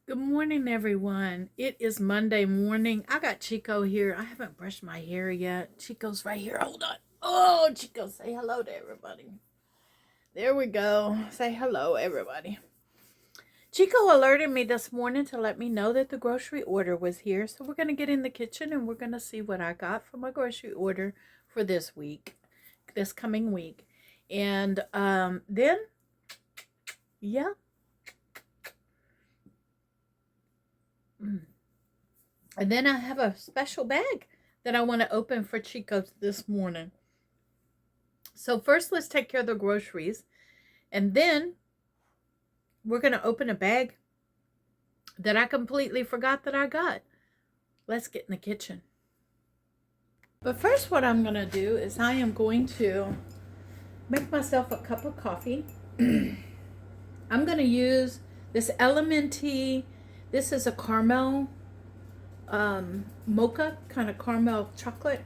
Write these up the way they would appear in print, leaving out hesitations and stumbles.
Good morning, everyone. It is Monday morning. I got Chico here. I haven't brushed my hair yet. Chico's right here. Hold on. Oh, Chico, say hello to everybody. There we go. Say hello, everybody. Chico alerted me this morning to let me know that the grocery order was here. So we're going to get in the kitchen and we're going to see what I got for my grocery order for this week, this coming week. And then, yeah. And then I have a special bag that I want to open for Chico this morning. So first, let's take care of the groceries. And then we're going to open a bag that I completely forgot that I got. Let's get in the kitchen. But first, what I'm going to do is I am going to make myself a cup of coffee. I'm going to use this LMNT. This is a caramel mocha, kind of caramel chocolate.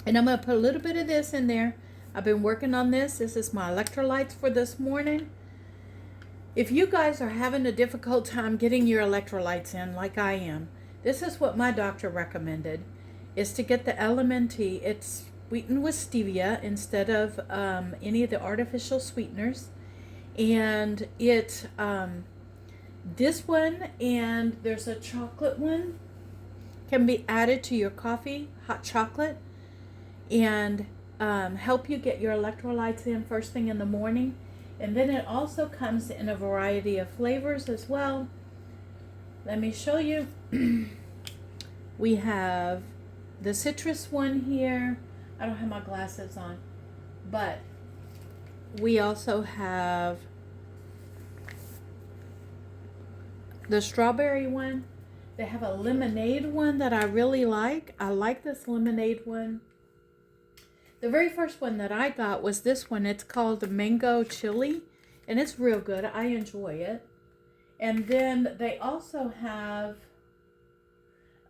And I'm going to put a little bit of this in there. I've been working on this. This is my electrolytes for this morning. If you guys are having a difficult time getting your electrolytes in like I am, this is what my doctor recommended, is to get the LMNT. It's sweetened with stevia instead of any of the artificial sweeteners. And it, this one and there's a chocolate one can be added to your coffee, hot chocolate, and help you get your electrolytes in first thing in the morning. And then it also comes in a variety of flavors as well. Let me show you. We have the citrus one here. I don't have my glasses on, but we also have the strawberry one. They have a lemonade one that I really like. I like this lemonade one. The very first one that I got was this one. It's called the mango chili, and it's real good. I enjoy it. And then they also have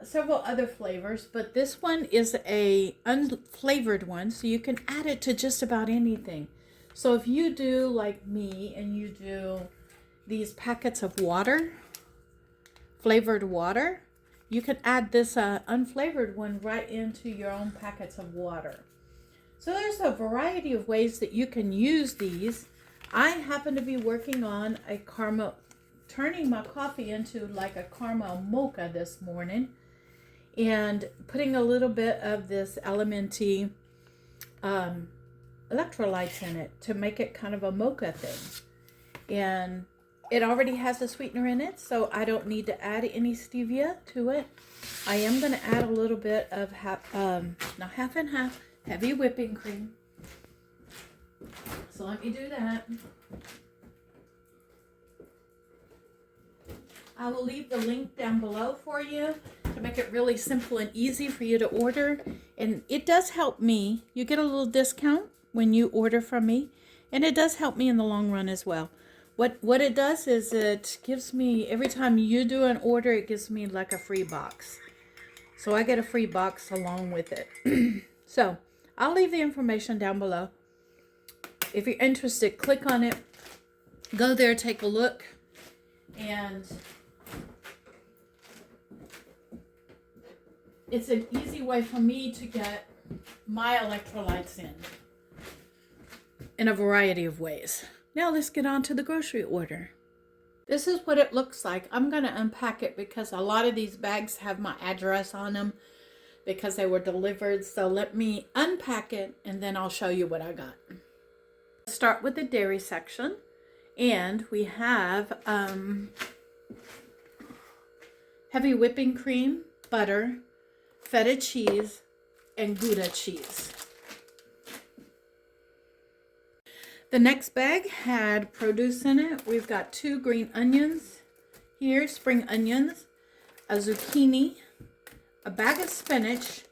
several other flavors, but this one is a unflavored one, so you can add it to just about anything. So if you do like me and you do these packets of water, flavored water, you can add this unflavored one right into your own packets of water. So there's a variety of ways that you can use these. I happen to be working on a caramel, turning my coffee into like a caramel mocha this morning, and putting a little bit of this LMNT electrolytes in it to make it kind of a mocha thing. And it already has a sweetener in it, so I don't need to add any stevia to it. I am going to add a little bit of half and half, heavy whipping cream. So let me do that. I will leave the link down below for you to make it really simple and easy for you to order. And it does help me. You get a little discount when you order from me, and it does help me in the long run as well. What it does is it gives me, every time you do an order, it gives me like a free box. So I get a free box along with it. So I'll leave the information down below. If you're interested, click on it. Go there, take a look. And it's an easy way for me to get my electrolytes in a variety of ways. Now let's get on to the grocery order. This is what it looks like. I'm going to unpack it because a lot of these bags have my address on them because they were delivered. So let me unpack it and then I'll show you what I got. Let's start with the dairy section. And we have heavy whipping cream, butter, feta cheese, and Gouda cheese. The next bag had produce in it. We've got 2 green onions here, spring onions, a zucchini, a bag of spinach,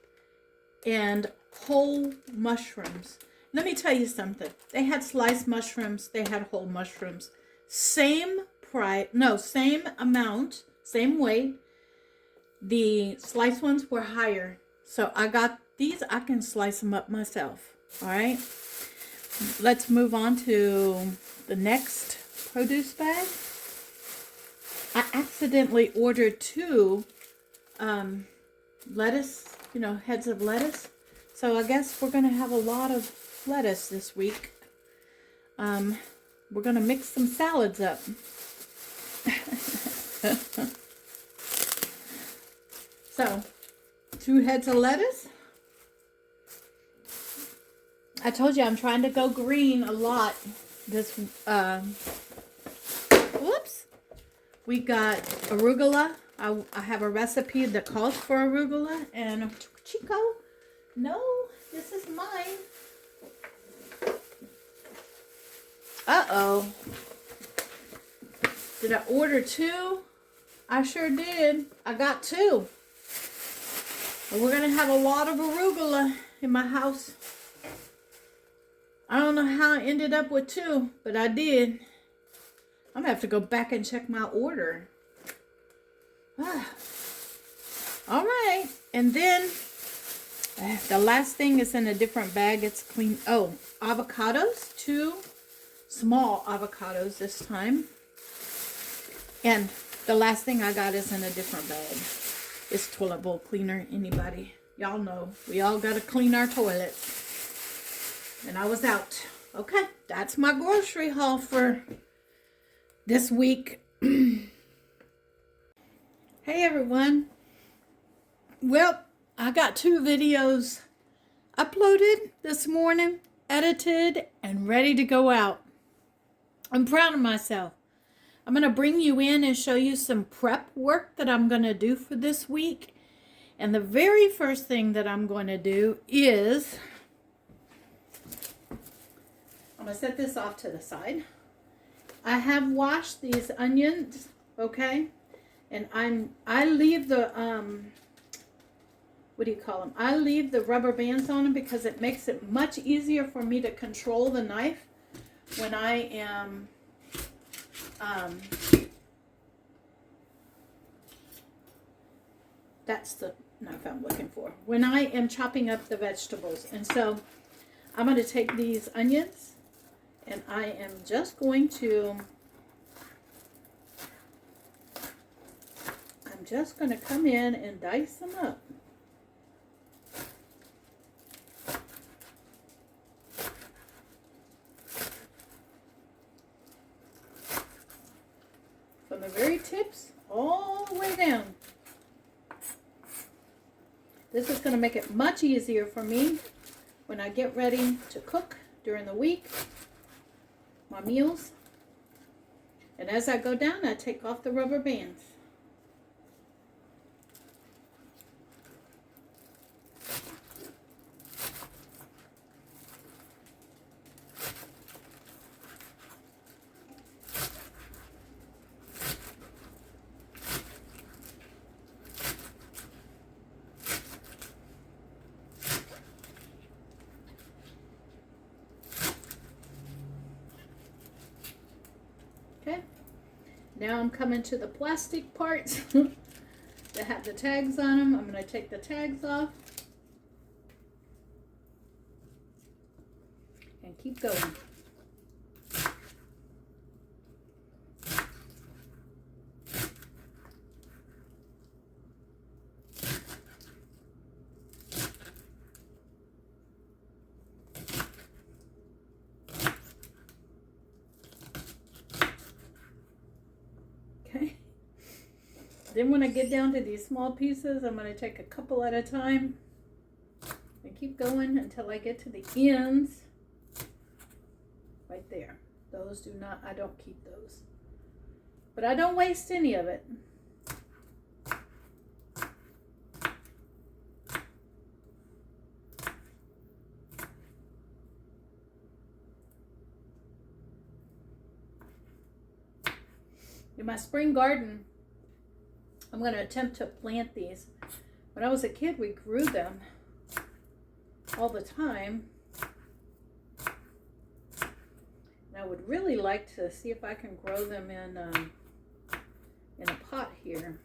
and whole mushrooms. Let me tell you something. They had sliced mushrooms. They had whole mushrooms. Same price, no, same amount, same weight. The sliced ones were higher. So I got these. I can slice them up myself. All right. Let's move on to the next produce bag. I accidentally ordered 2 lettuce, heads of lettuce. So I guess we're going to have a lot of lettuce this week. We're going to mix some salads up. So, 2 heads of lettuce. I told you I'm trying to go green a lot this, whoops. We got arugula. I have a recipe that calls for arugula. And Chico, no, this is mine. Uh-oh. Did I order 2? I sure did. I got 2. And we're going to have a lot of arugula in my house. I don't know how I ended up with 2, but I did. I'm going to have to go back and check my order. All right. And then the last thing is in a different bag. It's clean. Oh, avocados. 2 small avocados this time. And the last thing I got is in a different bag. It's toilet bowl cleaner. Anybody? Y'all know. We all got to clean our toilets. And I was out. Okay, that's my grocery haul for this week. Hey everyone. Well, I got 2 videos uploaded this morning, edited, and ready to go out. I'm proud of myself. I'm going to bring you in and show you some prep work that I'm going to do for this week. And the very first thing that I'm going to do is, I'm going to set this off to the side. I have washed these onions, okay? And I leave the, what do you call them? I leave the rubber bands on them because it makes it much easier for me to control the knife when I am, that's the knife I'm looking for. When I am chopping up the vegetables. And so I'm going to take these onions and I am just going to, come in and dice them up. From the very tips all the way down. This is going to make it much easier for me when I get ready to cook during the week, my meals. And as I go down, I take off the rubber bands. Okay, now I'm coming to the plastic parts that have the tags on them. I'm going to take the tags off and keep going. Okay. Then when I get down to these small pieces, I'm going to take a couple at a time and keep going until I get to the ends. Right there. Those do not, I don't keep those. But I don't waste any of it. In my spring garden, I'm going to attempt to plant these. When I was a kid, we grew them all the time. And I would really like to see if I can grow them in a pot here.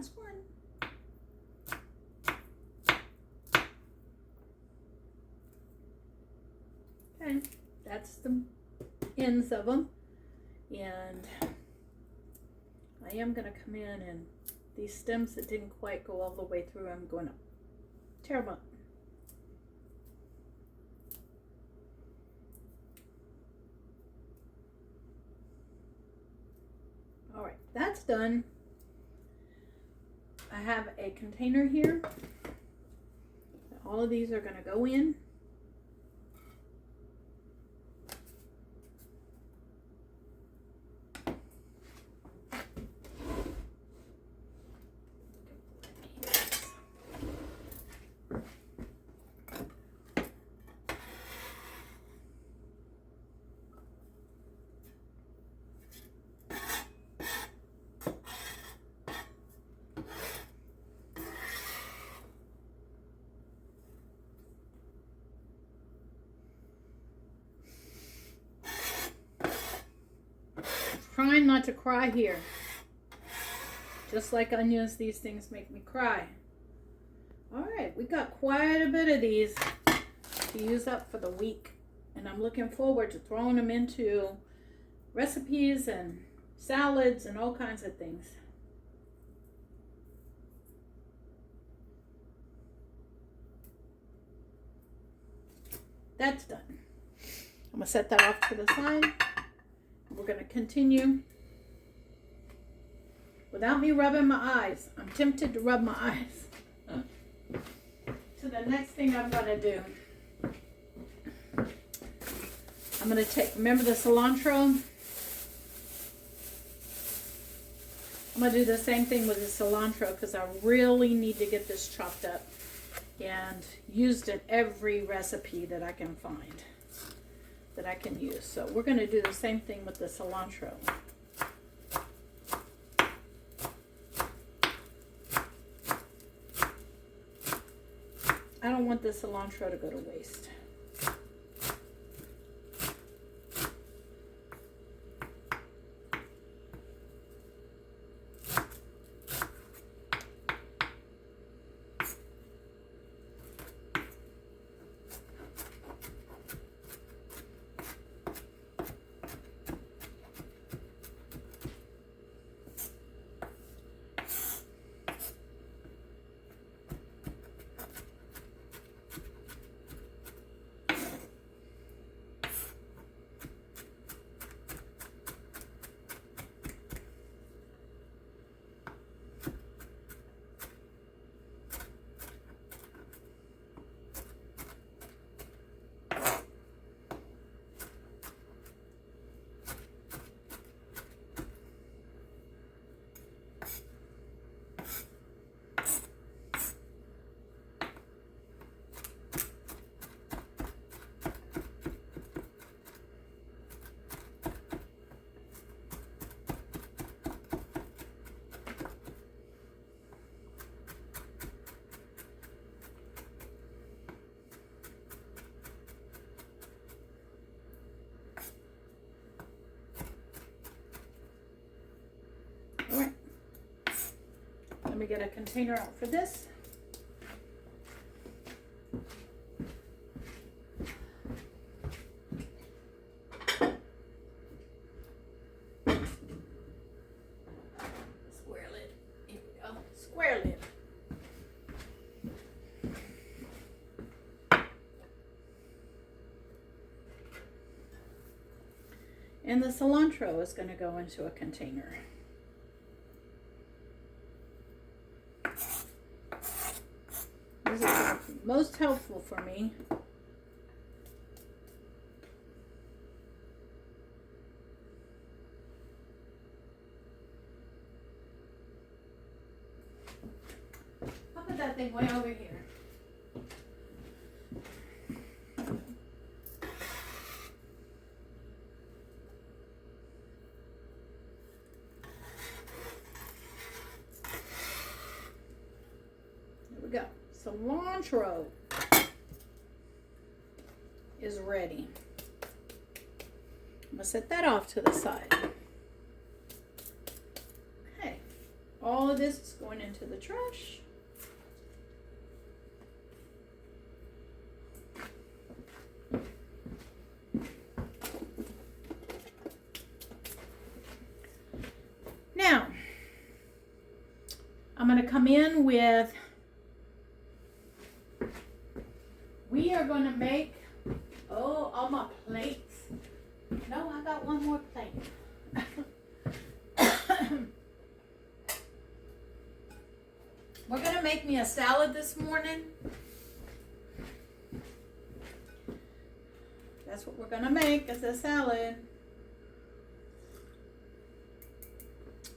last one. Okay, that's the ends of them. And I am going to come in and these stems that didn't quite go all the way through, I'm going to tear them up. All right, that's done. I have a container here. All of these are going to go in. Trying not to cry here. Just like onions, these things make me cry. All right, we got quite a bit of these to use up for the week. And I'm looking forward to throwing them into recipes and salads and all kinds of things. That's done. I'm going to set that off to the side. We're going to continue without me rubbing my eyes. I'm tempted to rub my eyes. To the next thing I'm going to do. I'm going to take, remember the cilantro? I'm going to do the same thing with the cilantro because I really need to get this chopped up and used in every recipe that I can find, that I can use. So we're going to do the same thing with the cilantro. I don't want the cilantro to go to waste. Let me get a container out for this. Square lid. Here we go. Square lid. And the cilantro is going to go into a container. This is most helpful for me. I'll put that thing way over here. Go. Cilantro is ready. I'm going to set that off to the side. Okay. All of this is going into the trash. Now, I'm going to come in with, we are going to make, all my plates. No, I got one more plate. We're going to make me a salad this morning. That's what we're going to make, is a salad.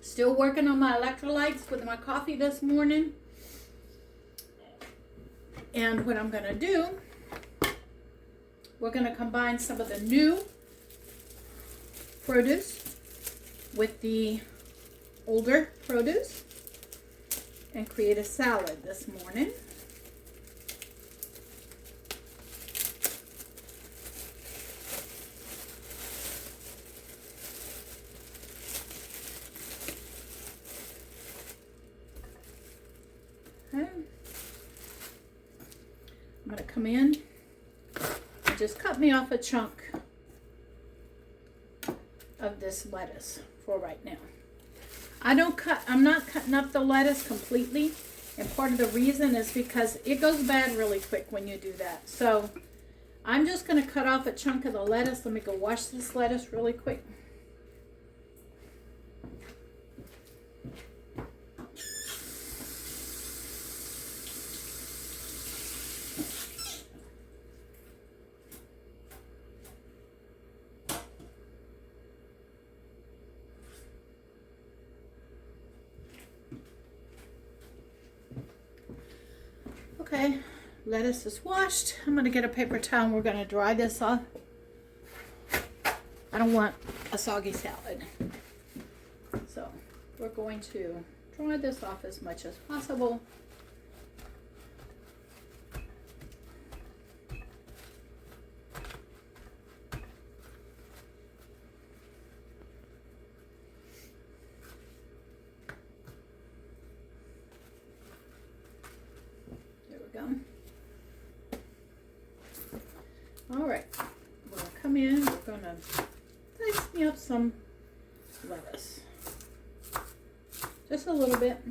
Still working on my electrolytes with my coffee this morning. And what I'm going to do, we're going to combine some of the new produce with the older produce and create a salad this morning. Okay. I'm going to come in and just cut me off a chunk of this lettuce for right now. I'm not cutting up the lettuce completely, and part of the reason is because it goes bad really quick when you do that. So I'm just going to cut off a chunk of the lettuce. Let me go wash this lettuce really quick. Okay, lettuce is washed. I'm going to get a paper towel and we're going to dry this off. I don't want a soggy salad. So we're going to dry this off as much as possible. All right, we're going to come in, we're going to dice me up some lettuce. Just a little bit.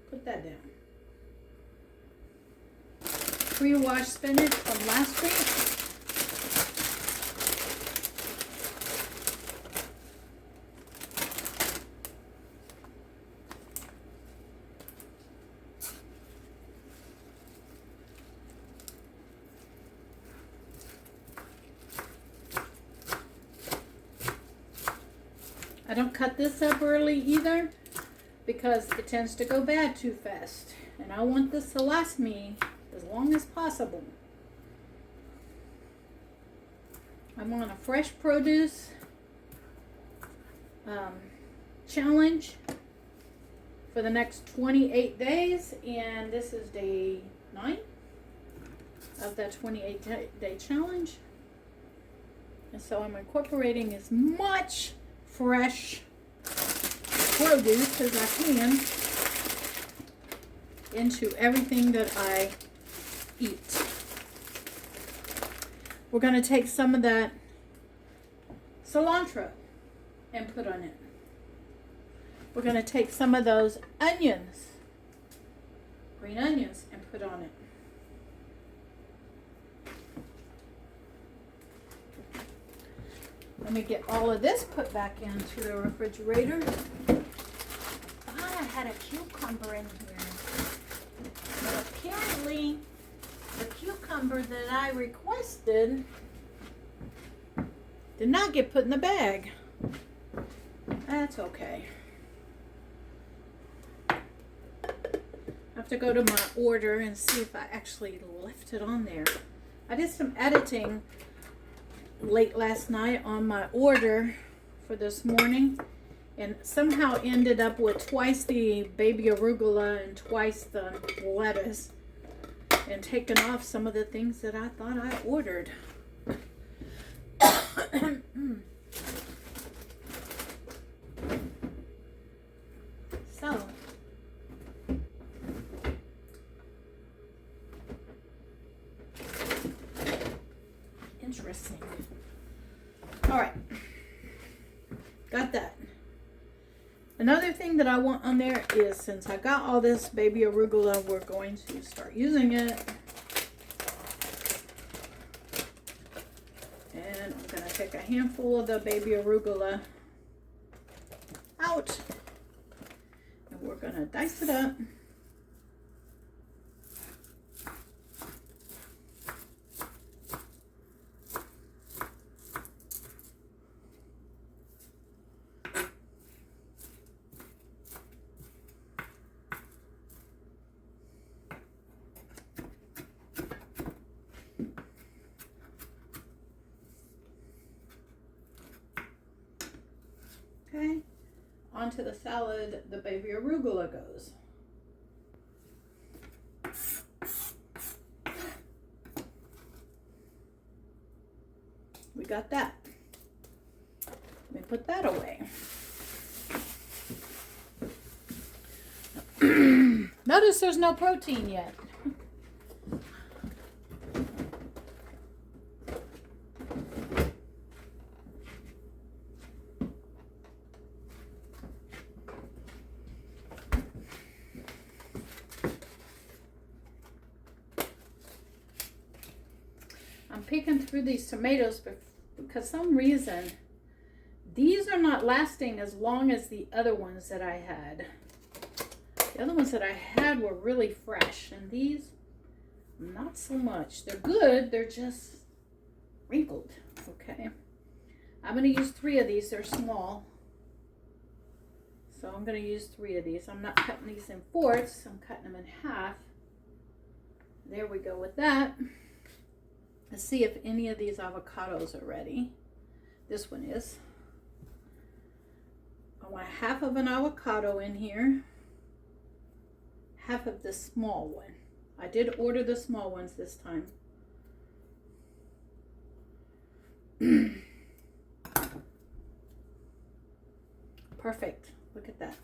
Put that down. Pre-washed spinach from last week. I don't cut this up early either because it tends to go bad too fast. And I want this to last me as long as possible. I'm on a fresh produce challenge for the next 28 days. And this is day 9 of that 28-day challenge. And so I'm incorporating as much fresh produce as I can into everything that I eat. We're going to take some of that cilantro and put on it. We're going to take some of those onions, green onions, and put on it. Let me get all of this put back into the refrigerator. I had a cucumber in here. But apparently, the cucumber that I requested did not get put in the bag. That's okay. I have to go to my order and see if I actually left it on there. I did some editing late last night on my order for this morning and somehow ended up with twice the baby arugula and twice the lettuce and taken off some of the things that I thought I ordered. All right. Got that. Another thing that I want on there is, since I got all this baby arugula, we're going to start using it. And I'm going to take a handful of the baby arugula out. And we're going to dice it up. Okay, onto the salad, the baby arugula goes. We got that. Let me put that away. Notice there's no protein yet. I'm picking through these tomatoes because some reason these are not lasting as long as the other ones that I had. The other ones that I had were really fresh, and these not so much. They're good, they're just wrinkled. Okay, I'm going to use 3 of these. They're small, so I'm going to use 3 of these. I'm not cutting these in fourths, I'm cutting them in half. There we go with that. Let's see if any of these avocados are ready. This one is. I want half of an avocado in here. Half of the small one. I did order the small ones this time. Perfect. Look at that.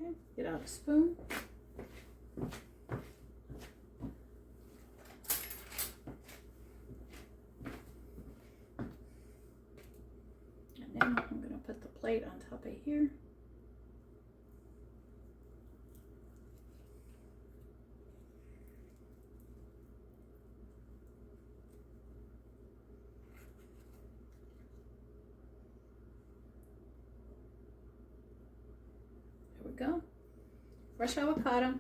Okay, get out a spoon. And now I'm going to put the plate on top of here. There we go. Fresh avocado.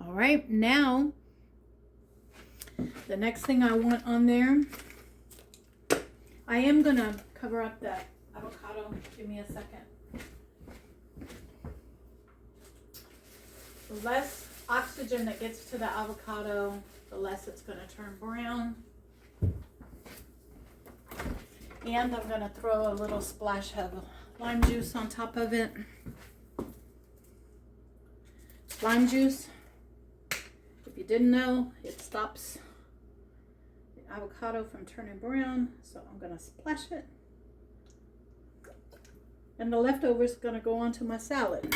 All right, now the next thing I want on there, I am gonna cover up that avocado. Give me a second. The less oxygen that gets to the avocado, the less it's gonna turn brown. And I'm gonna throw a little splash of lime juice on top of it. Lime juice, if you didn't know, it stops the avocado from turning brown. So I'm gonna splash it. And the leftovers are gonna go onto my salad.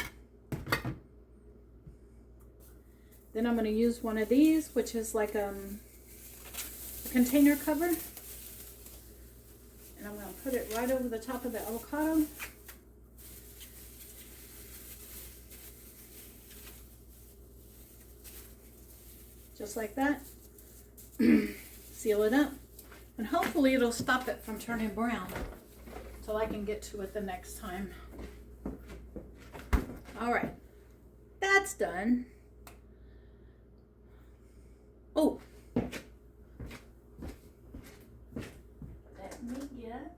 Then I'm gonna use one of these, which is like a container cover. And I'm gonna put it right over the top of the avocado. Just like that. Seal it up. And hopefully it'll stop it from turning brown so I can get to it the next time. All right, that's done. Oh, let me get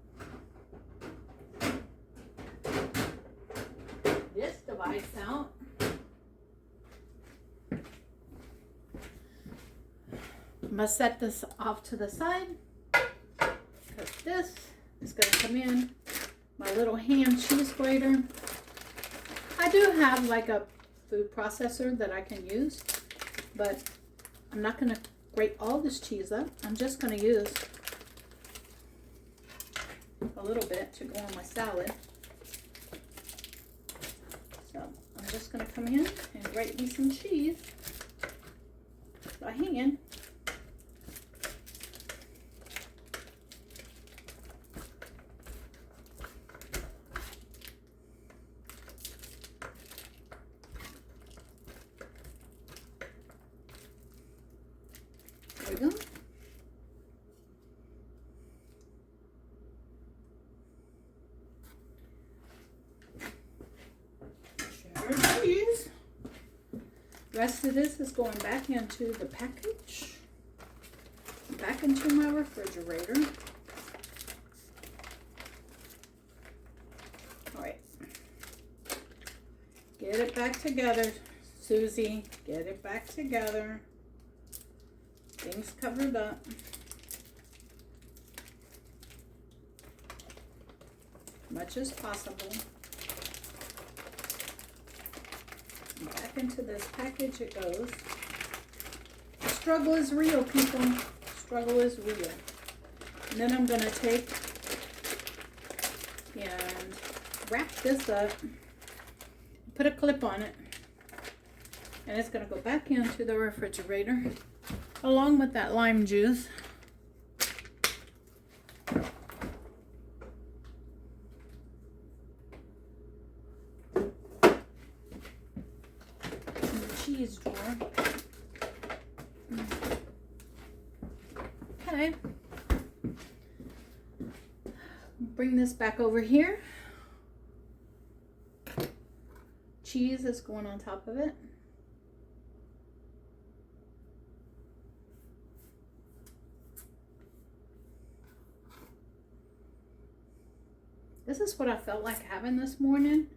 this device out. I'm going to set this off to the side because this is going to come in my little hand cheese grater. I do have like a food processor that I can use, but I'm not going to grate all this cheese up. I'm just going to use a little bit to go on my salad. So I'm just going to come in and grate me some cheese by hand. There we go. Cheese. The rest of this is going back into the package, back into my refrigerator. All right. Get it back together, Susie. Get it back together. Things covered up. Much as possible. And back into this package it goes. The struggle is real, people. Struggle is real. And then I'm going to take and wrap this up. Put a clip on it. And it's going to go back into the refrigerator along with that lime juice. Cheese drawer. Okay. Bring this back over here. Cheese is going on top of it. This is what I felt like having this morning,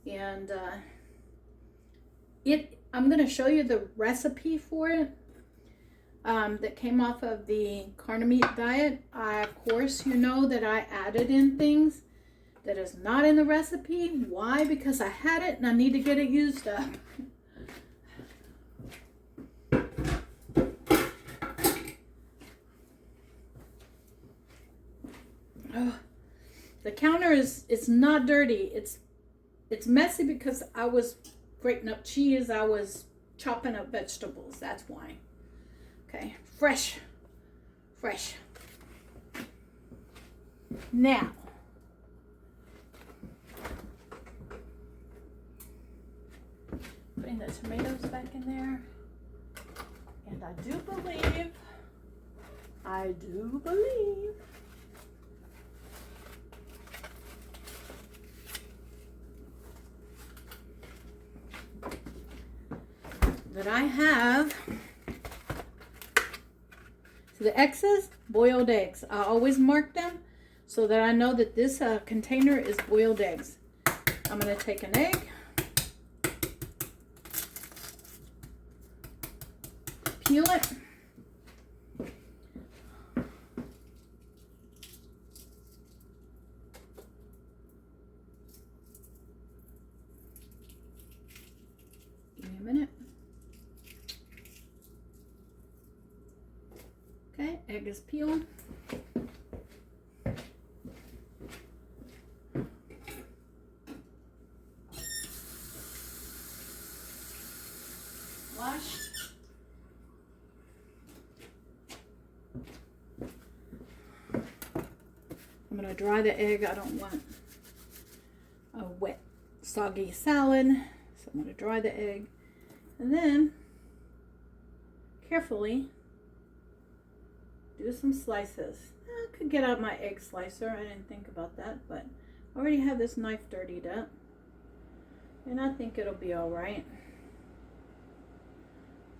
and I'm going to show you the recipe for it that came off of the carne meat diet. Of course, you know that I added in things that is not in the recipe. Why? Because I had it and I need to get it used up. Oh, the counter it's not dirty. It's messy because I was grating up cheese. I was chopping up vegetables. That's why. Okay, fresh. Now, putting the tomatoes back in there. And I do believe that I have the X's, boiled eggs. I always mark them so that I know that this container is boiled eggs. I'm going to take an egg, peel it, give me a minute. Okay, egg is peeled. Washed. I'm going to dry the egg. I don't want a wet, soggy salad. So I'm going to dry the egg. And then, carefully, do some slices. I could get out my egg slicer. I didn't think about that, but I already have this knife dirtied up. And I think it'll be all right.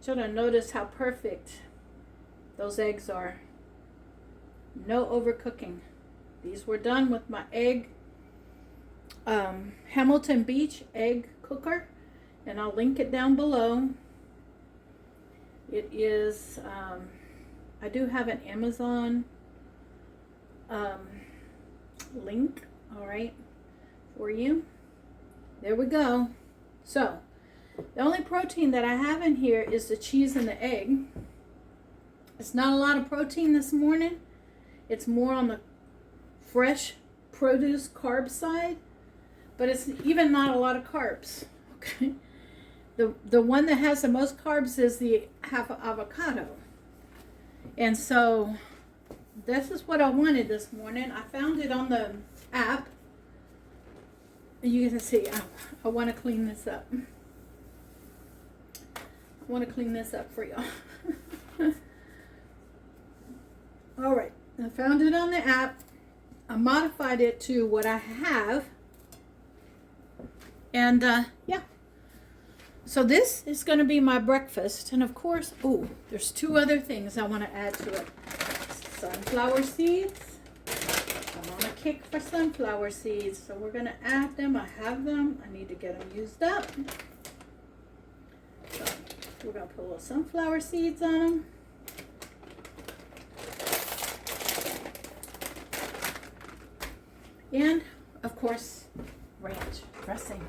Should have noticed how perfect those eggs are. No overcooking. These were done with my egg, Hamilton Beach egg cooker, and I'll link it down below. It is I do have an Amazon link, all right, for you. There we go. So the only protein that I have in here is the cheese and the egg. It's not a lot of protein this morning. It's more on the fresh produce carb side, but it's even not a lot of carbs. Okay. The one that has the most carbs is the half avocado. And so this is what I wanted this morning. I found it on the app. And you can see, I want to clean this up. I want to clean this up for y'all. All right. I found it on the app. I modified it to what I have. And yeah. So this is going to be my breakfast. And of course, oh, there's two other things I want to add to it. Sunflower seeds. I'm on a kick for sunflower seeds. So we're going to add them. I have them. I need to get them used up. So we're going to put a little sunflower seeds on them. And of course, ranch dressing.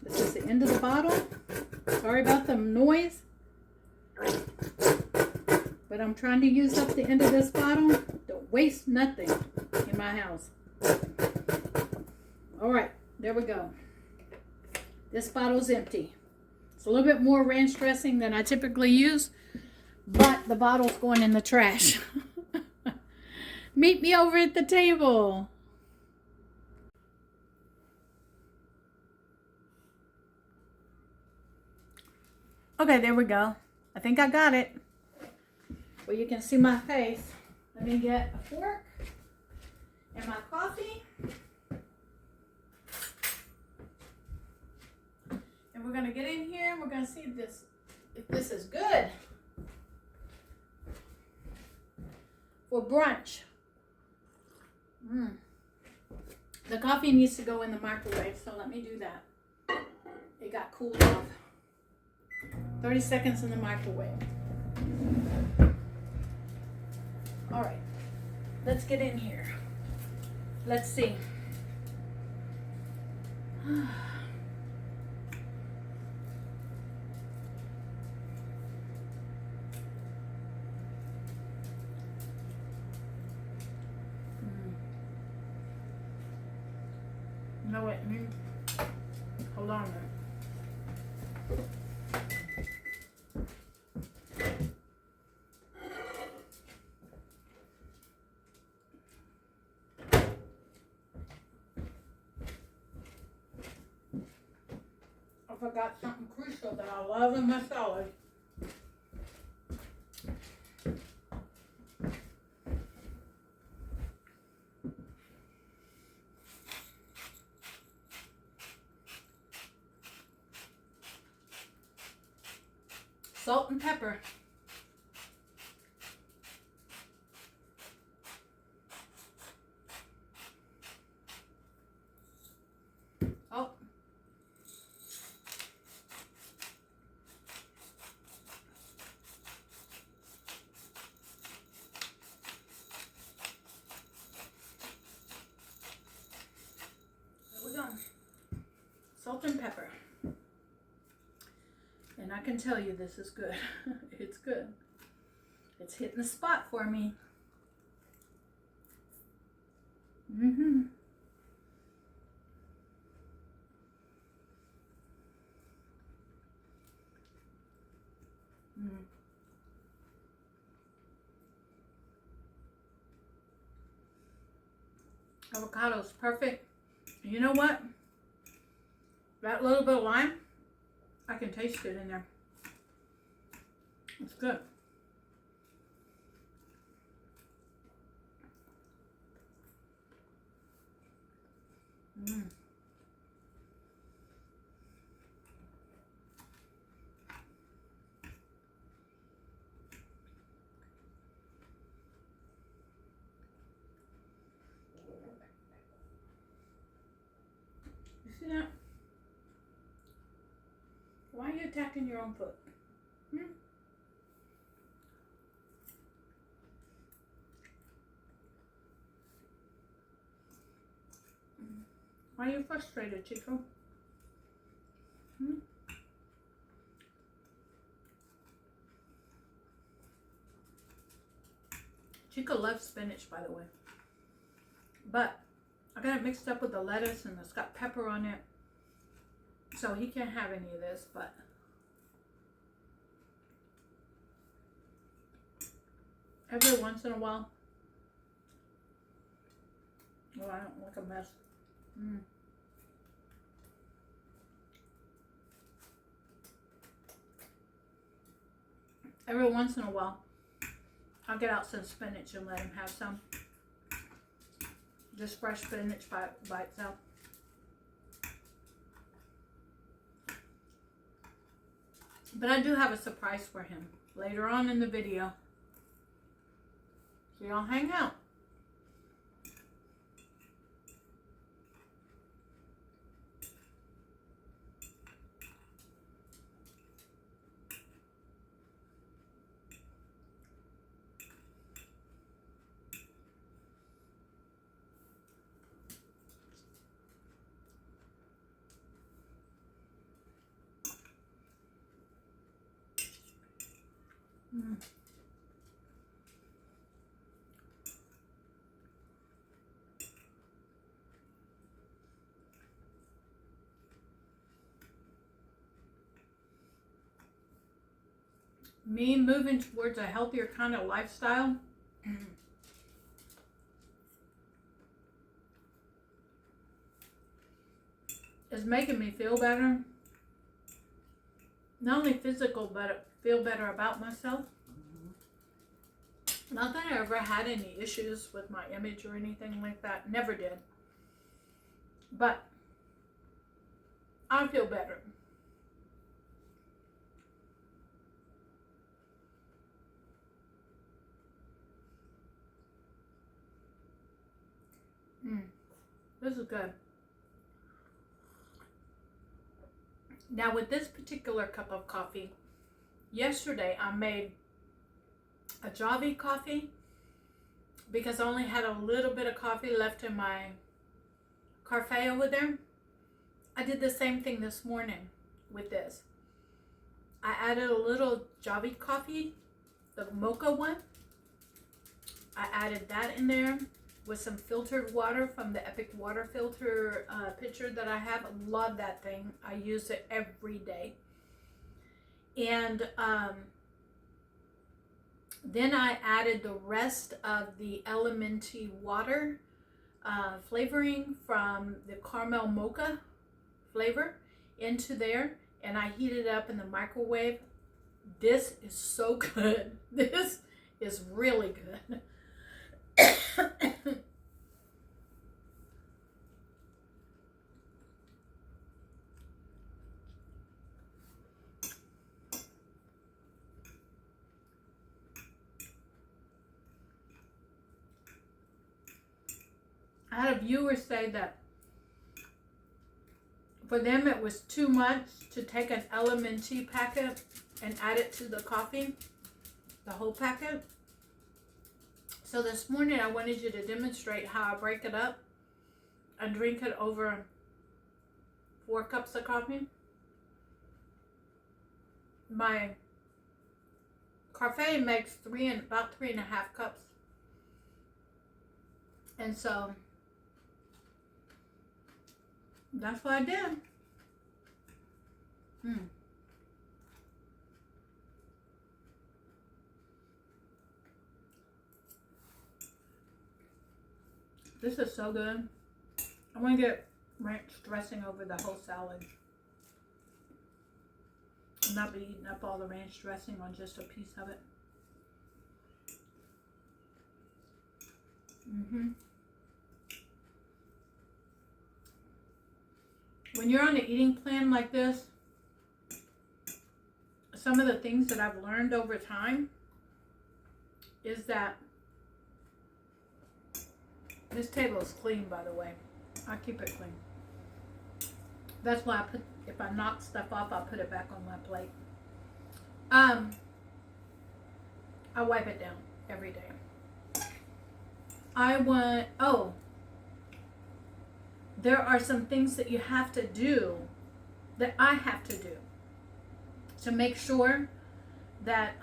This is the end of the bottle. Sorry about the noise, but I'm trying to use up the end of this bottle. Don't waste nothing in my house. All right, there we go. This bottle's empty. It's a little bit more ranch dressing than I typically use, but the bottle's going in the trash. Meet me over at the table. Okay, there we go. I think I got it. Well, you can see my face. Let me get a fork and my coffee. And we're going to get in here and we're going to see if this is good for brunch. The coffee needs to go in the microwave, so let me do that. It got cooled off. 30 seconds in the microwave. All right, let's get in here. Let's see. No, wait, hold on a minute. I forgot something crucial that I love in my salad. Salt and pepper. Oh. There we go. Salt and pepper. And I can tell you this is good. It's good. It's hitting the spot for me. Mm. Avocado's perfect. You know what? That little bit of lime, I can taste it in there. It's good. See that? Why are you attacking your own foot? Why are you frustrated, Chico? Chico loves spinach, by the way. But I got it mixed up with the lettuce and it's got pepper on it. So he can't have any of this, but every once in a while. Oh, I don't look a mess. Every once in a while, I'll get out some spinach and let him have some. Just fresh spinach by itself. But I do have a surprise for him later on in the video. So y'all hang out. Me moving towards a healthier kind of lifestyle is making me feel better. Not only physical, but feel better about myself. Not that I ever had any issues with my image or anything like that. Never did. But I feel better. This is good. Now with this particular cup of coffee, yesterday I made a Java coffee because I only had a little bit of coffee left in my cafe over there. I did the same thing this morning with this. I added a little Java coffee, the mocha one. I added that in there with some filtered water from the Epic water filter pitcher that I have. I love that thing. I use it every day. And then I added the rest of the LMNT water flavoring from the caramel mocha flavor into there, and I heated it up in the microwave. This is so good. This is really good. I had a viewer say that for them it was too much to take an LMNT packet and add it to the coffee, the whole packet. So this morning I wanted you to demonstrate how I break it up and drink it over 4 cups of coffee. My cafe makes about 3.5 cups. And so that's what I did. This is so good. I'm gonna get ranch dressing over the whole salad. I'll not be eating up all the ranch dressing on just a piece of it. When you're on an eating plan like this, some of the things that I've learned over time is that this table is clean, by the way. I keep it clean. That's why if I knock stuff off, I'll put it back on my plate. I wipe it down every day. There are some things that you have to do, that I have to do, to make sure that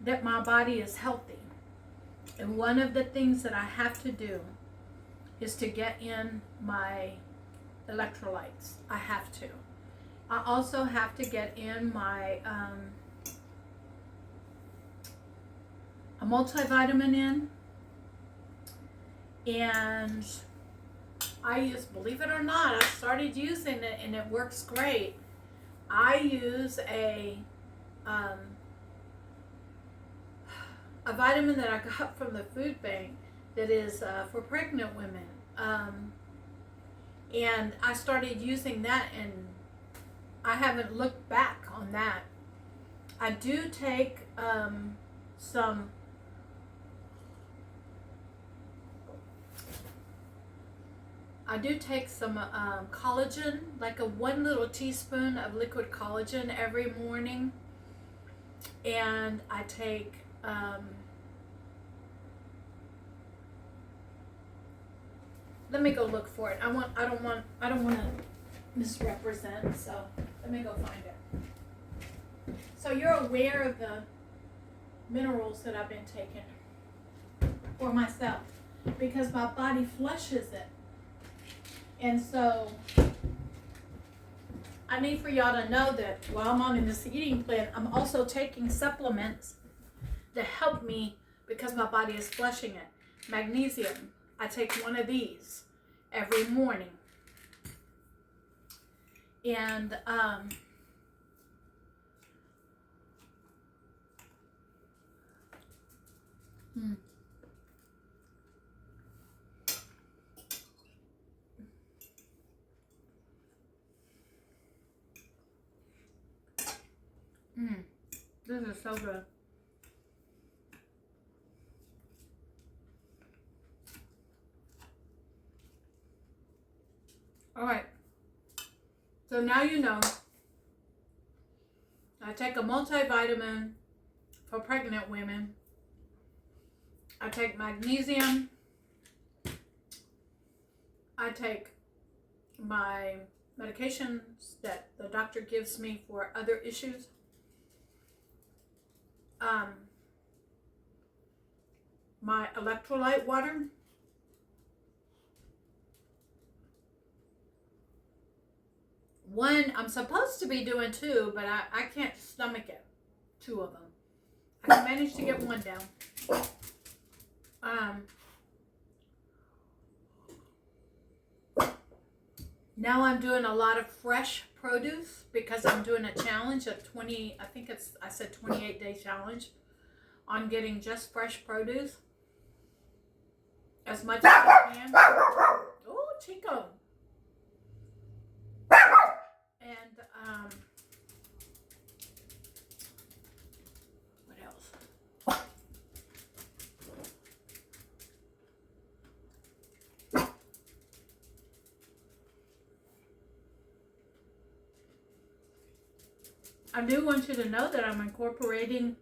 that my body is healthy. And one of the things that I have to do is to get in my electrolytes. I have to. I also have to get in my a multivitamin in, and I use, believe it or not, I started using it and it works great. I use a vitamin that I got from the food bank that is for pregnant women, and I started using that, and I haven't looked back on that. I do take some collagen, like a 1 little teaspoon of liquid collagen every morning, and I take let me go look for it. I don't want to misrepresent, so let me go find it. So you're aware of the minerals that I've been taking for myself, because my body flushes it. And so I need for y'all to know that while I'm on this eating plan, I'm also taking supplements that help me because my body is flushing it. Magnesium. I take one of these every morning. And this is so good. All right. So now you know. I take a multivitamin for pregnant women. I take magnesium. I take my medications that the doctor gives me for other issues. My electrolyte water. One, I'm supposed to be doing 2, but I can't stomach it. 2 of them. I can manage to get 1 down. Now I'm doing a lot of fresh produce because I'm doing a challenge of 28 day challenge on getting just fresh produce as much as I can. Oh, Chico. And what else? I do want you to know that I'm incorporating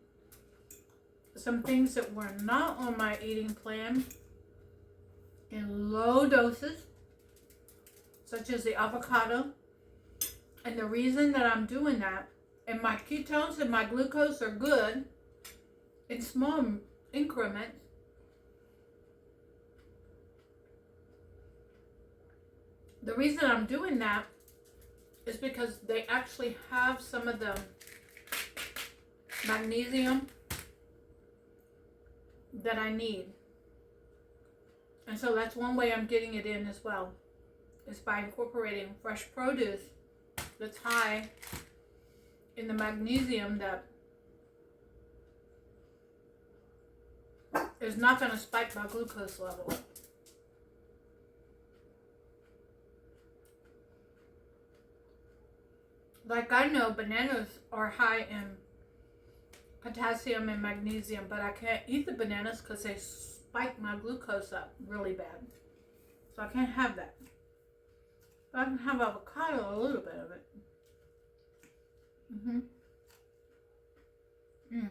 some things that were not on my eating plan in low doses, such as the avocado. And the reason that I'm doing that, and my ketones and my glucose are good in small increments. The reason I'm doing that is because they actually have some of the magnesium that I need. And so that's one way I'm getting it in as well, is by incorporating fresh produce that's high in the magnesium that is not going to spike my glucose level. Like, I know bananas are high in potassium and magnesium, but I can't eat the bananas because they spike my glucose up really bad. So I can't have that. I can have avocado, a little bit of it. Mm-hmm. Mm.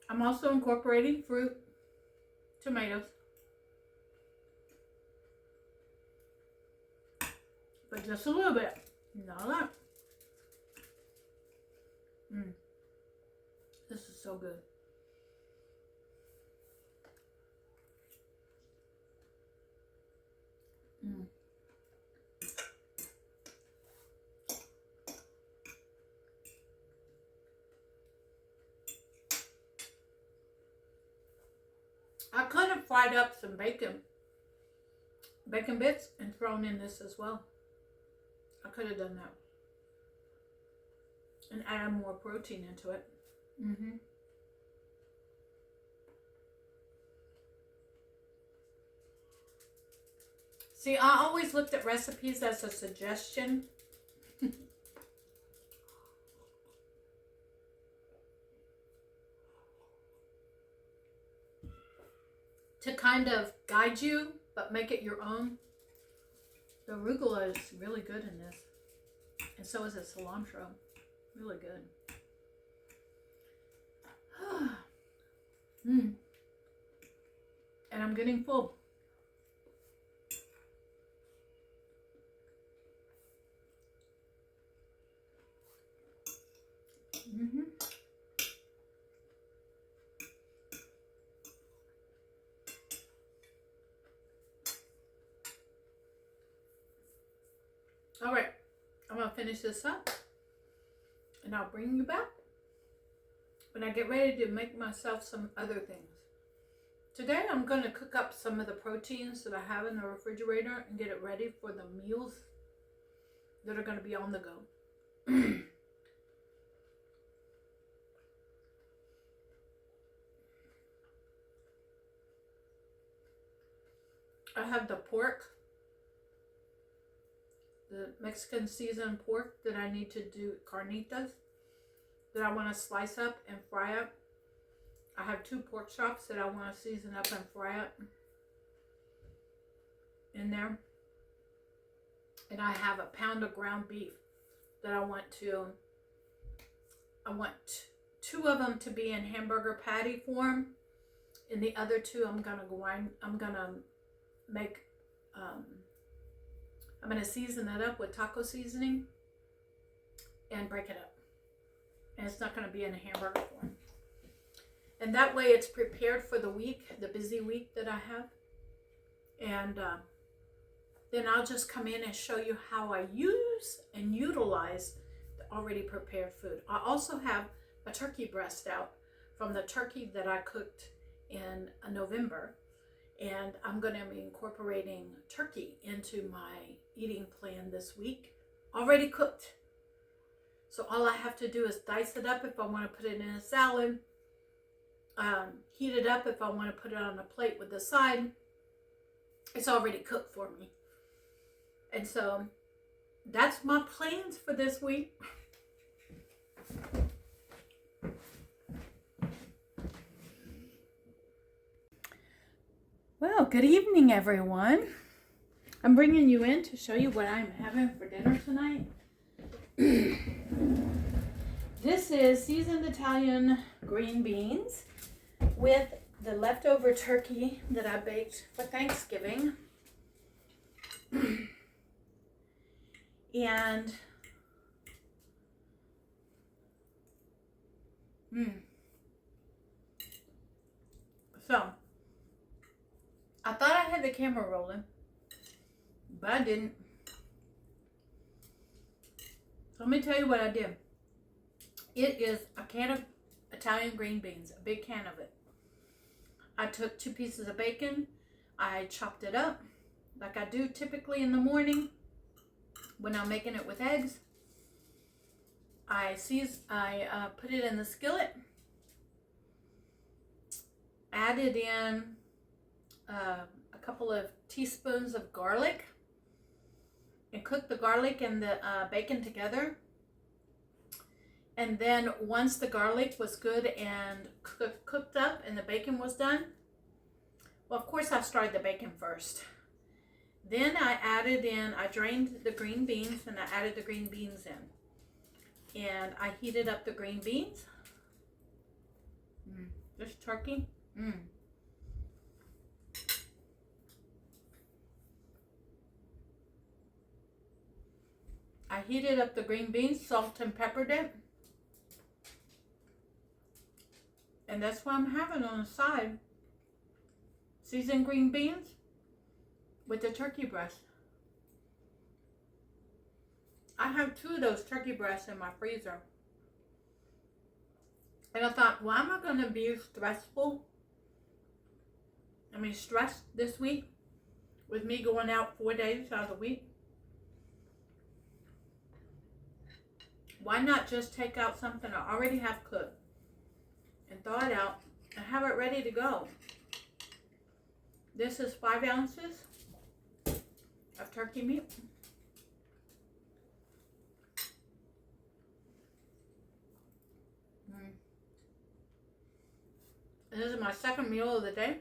I'm also incorporating fruit, tomatoes, but just a little bit, not a lot. This is so good. I could have fried up some bacon bits and thrown in this as well. I could have done that and added more protein into it. See, I always looked at recipes as a suggestion. To kind of guide you, but make it your own. The arugula is really good in this. And so is the cilantro. Really good. And I'm getting full. All right, I'm gonna finish this up and I'll bring you back when I get ready to make myself some other things. Today I'm gonna cook up some of the proteins that I have in the refrigerator and get it ready for the meals that are gonna be on the go. I have the pork, the Mexican seasoned pork that I need to do carnitas, that I want to slice up and fry up. I have 2 pork chops that I want to season up and fry up in there. And I have a pound of ground beef that I want 2 of them to be in hamburger patty form, and the other 2 I'm gonna make, I'm gonna season it up with taco seasoning and break it up. And it's not gonna be in a hamburger form. And that way it's prepared for the week, the busy week that I have. And then I'll just come in and show you how I use and utilize the already prepared food. I also have a turkey breast out from the turkey that I cooked in November. And I'm going to be incorporating turkey into my eating plan this week, already cooked. So all I have to do is dice it up if I want to put it in a salad, heat it up if I want to put it on a plate with the side. It's already cooked for me. And so that's my plans for this week. Well, good evening, everyone. I'm bringing you in to show you what I'm having for dinner tonight. This is seasoned Italian green beans with the leftover turkey that I baked for Thanksgiving. And so I thought I had the camera rolling, but I didn't. So let me tell you what I did. It is a can of Italian green beans, a big can of it. I took 2 pieces of bacon. I chopped it up like I do typically in the morning when I'm making it with eggs. I put it in the skillet, added in a couple of teaspoons of garlic, and cooked the garlic and the bacon together. And then once the garlic was good and cooked up and the bacon was done, well, of course I started the bacon first. Then I drained the green beans and I added the green beans in. And I heated up the green beans. This turkey. I heated up the green beans, salt and peppered it. And that's what I'm having on the side. Seasoned green beans with the turkey breast. I have 2 of those turkey breasts in my freezer. And I thought, why am I going to be stressed this week with me going out 4 days out of the week? Why not just take out something I already have cooked and thaw it out and have it ready to go? This is 5 ounces of turkey meat. This is my second meal of the day.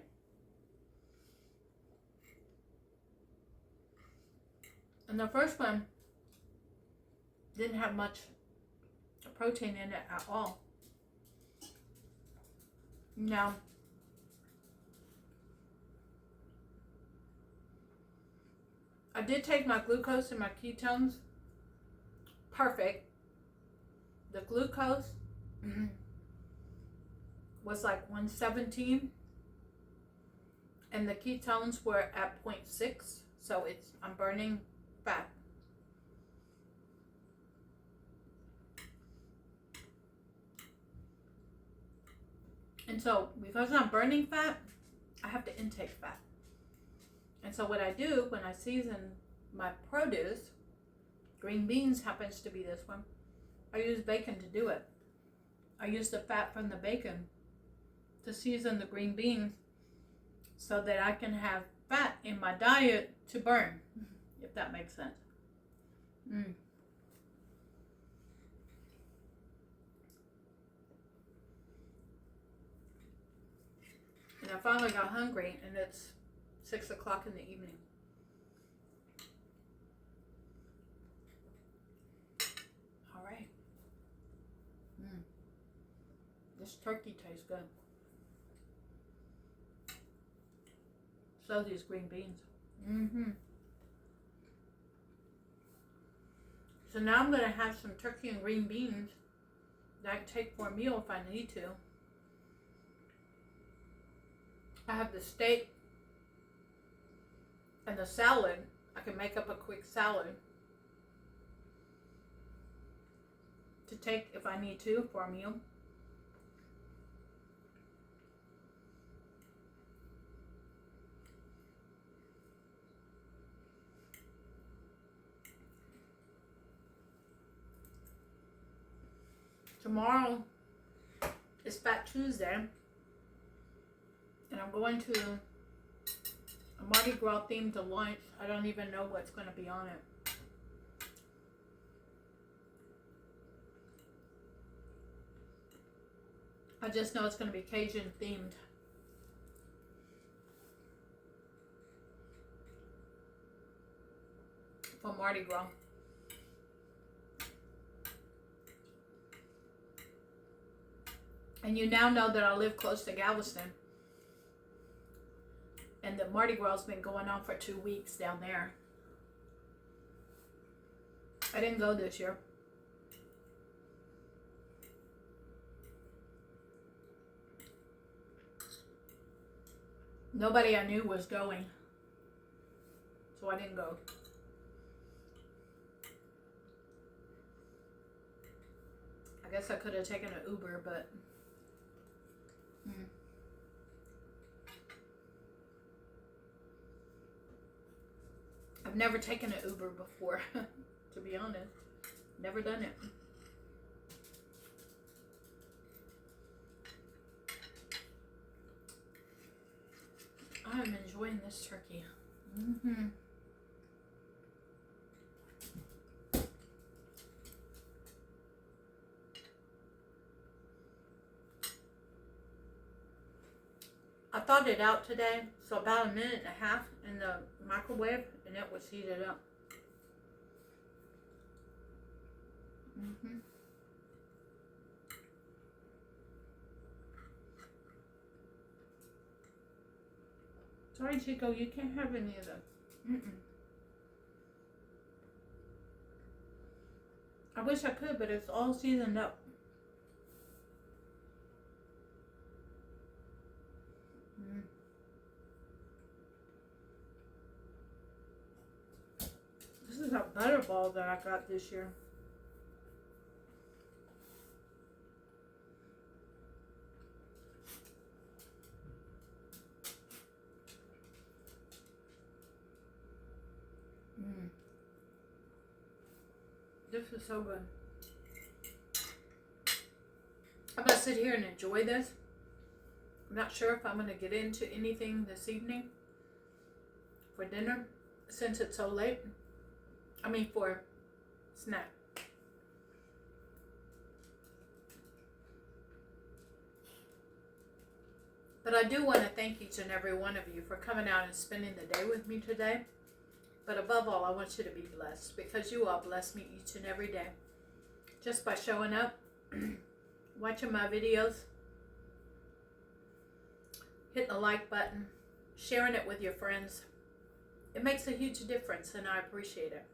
And the first one didn't have much protein in it at all. Now, I did take my glucose and my ketones. Perfect. The glucose was like 117 and the ketones were at 0.6, so I'm burning fat. And so because I'm burning fat, I have to intake fat. And so what I do when I season my produce, green beans happens to be this one, I use bacon to do it. I use the fat from the bacon to season the green beans so that I can have fat in my diet to burn, if that makes sense. And I finally got hungry and it's 6 o'clock in the evening. All right. This turkey tastes good. So these green beans. So now I'm going to have some turkey and green beans that I can take for a meal if I need to. I have the steak and the salad. I can make up a quick salad to take if I need to for a meal. Tomorrow is Fat Tuesday, and I'm going to a Mardi Gras themed lunch. I don't even know what's going to be on it. I just know it's going to be Cajun themed. For Mardi Gras. And you now know that I live close to Galveston. And the Mardi Gras has been going on for 2 weeks down there. I didn't go this year. Nobody I knew was going. So I didn't go. I guess I could have taken an Uber, but... I've never taken an Uber before, to be honest. Never done it. I'm enjoying this turkey. I thawed it out today, so about a minute and a half in the microwave, and it was heated up. Sorry, Chico, you can't have any of them. I wish I could, but it's all seasoned up. This is a butterball that I got this year. This is so good. I'm gonna sit here and enjoy this. I'm not sure if I'm gonna get into anything this evening for dinner since it's so late. I mean for snack. But I do want to thank each and every one of you for coming out and spending the day with me today. But above all, I want you to be blessed because you all bless me each and every day. Just by showing up, watching my videos, hitting the like button, sharing it with your friends. It makes a huge difference and I appreciate it.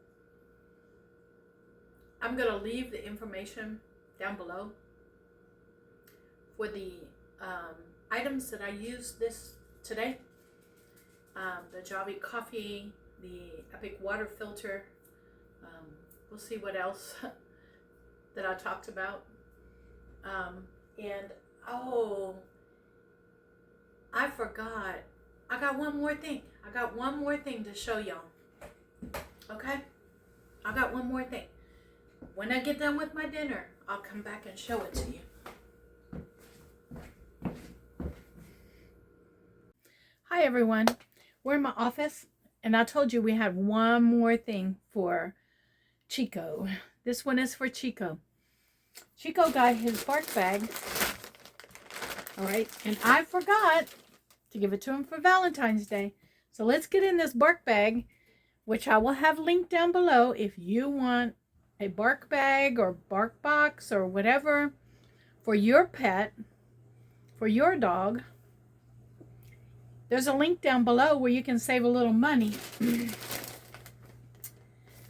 I'm going to leave the information down below for the items that I used today. The Javi coffee, the Epic water filter. We'll see what else that I talked about. And oh, I forgot. I got one more thing. I got one more thing to show y'all. Okay? I got one more thing. When I get done with my dinner, I'll come back and show it to you. Hi everyone. We're in my office. And I told you we had one more thing for Chico. This one is for Chico. Chico got his bark bag. All right. And I forgot to give it to him for Valentine's Day. So let's get in this bark bag, which I will have linked down below if you want a bark bag or bark box or whatever for your pet, for your dog. There's a link down below where you can save a little money.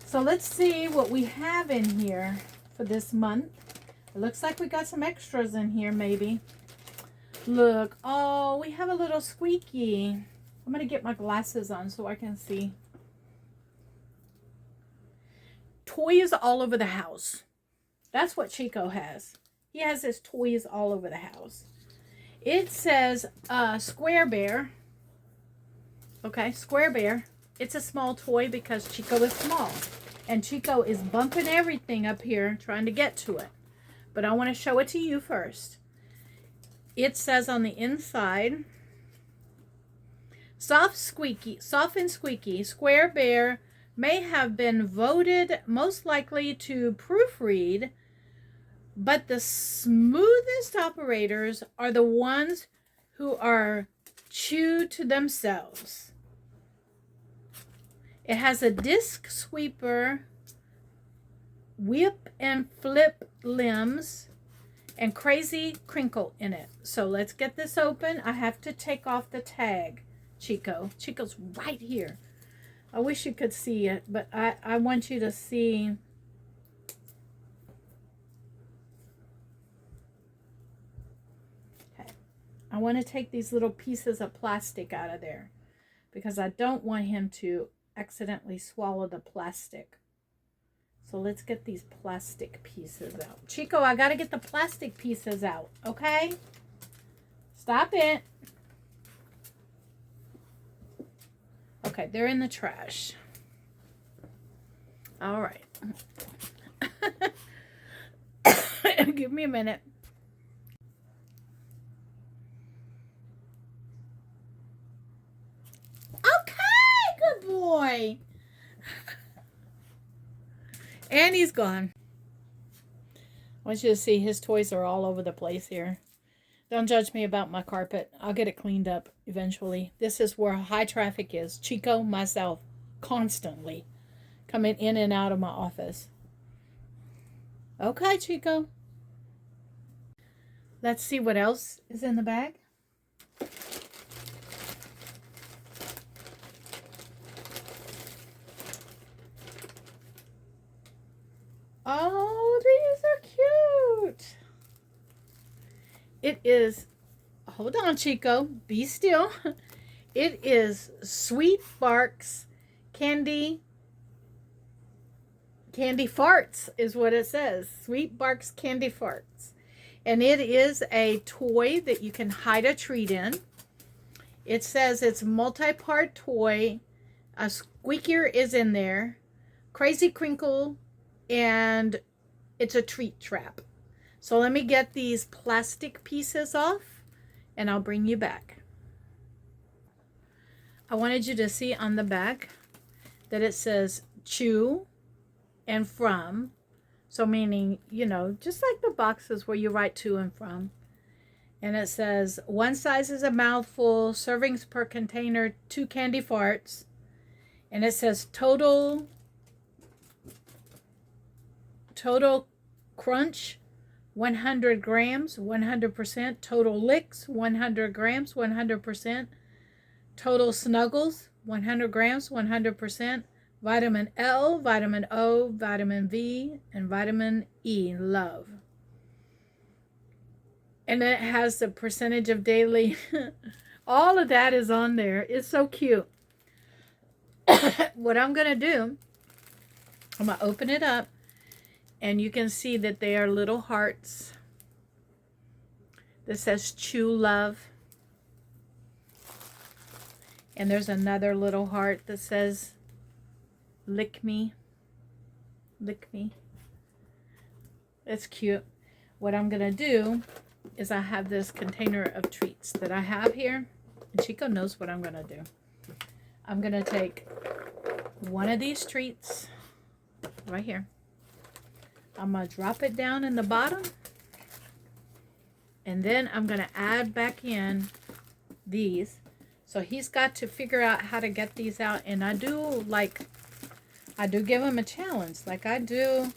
So let's see what we have in here for this month. It looks like we got some extras in here maybe. Look, oh, we have a little squeaky. I'm going to get my glasses on so I can see. Toys all over the house. That's what Chico has. He has his toys all over the house. It says Square Bear. Okay, Square Bear. It's a small toy because Chico is small. And Chico is bumping everything up here trying to get to it. But I want to show it to you first. It says on the inside, soft and squeaky, Square Bear may have been voted most likely to proofread, but the smoothest operators are the ones who are true to themselves. It has a disc sweeper, whip and flip limbs, and crazy crinkle in it. So let's get this open. I have to take off the tag, Chico. Chico's right here. I wish you could see it, but I want you to see. Okay. I want to take these little pieces of plastic out of there because I don't want him to accidentally swallow the plastic. So let's get these plastic pieces out. Chico, I got to get the plastic pieces out, okay? Stop it. Okay, they're in the trash. All right. Give me a minute. Okay, good boy. And he's gone. I want you to see his toys are all over the place here. Don't judge me about my carpet. I'll get it cleaned up eventually. This is where high traffic is. Chico, myself, constantly coming in and out of my office. Okay, Chico. Let's see what else is in the bag. Oh, these are cute. It is, hold on, Chico, be still. It is Sweet Barks Candy Farts is what it says. Sweet Barks Candy Farts. And it is a toy that you can hide a treat in. It says it's multi-part toy. A squeaker is in there. Crazy crinkle. And it's a treat trap. So let me get these plastic pieces off and I'll bring you back. I wanted you to see on the back that it says chew and from. So meaning, you know, just like the boxes where you write to and from. And it says one size is a mouthful, servings per container, 2 candy farts. And it says total crunch, 100 grams, 100%. Total licks, 100 grams, 100%. Total snuggles, 100 grams, 100%. Vitamin L, vitamin O, vitamin V, and vitamin E, love. And it has the percentage of daily. All of that is on there. It's so cute. What I'm going to do, I'm going to open it up. And you can see that they are little hearts. This says chew love. And there's another little heart that says lick me. Lick me. It's cute. What I'm going to do is I have this container of treats that I have here. And Chico knows what I'm going to do. I'm going to take one of these treats right here. I'm going to drop it down in the bottom. And then I'm going to add back in these. So he's got to figure out how to get these out. And I do give him a challenge. Like I do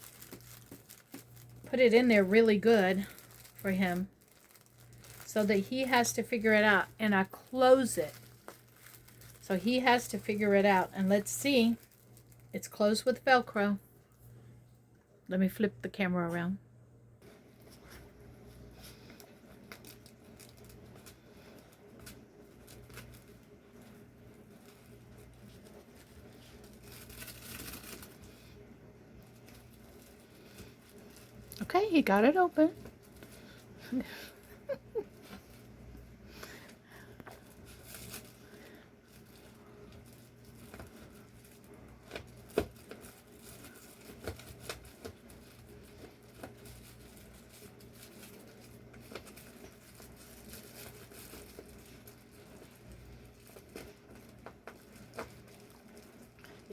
put it in there really good for him. So that he has to figure it out. And I close it. So he has to figure it out. And let's see. It's closed with Velcro. Let me flip the camera around. Okay, he got it open.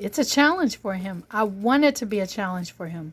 It's a challenge for him. I want it to be a challenge for him.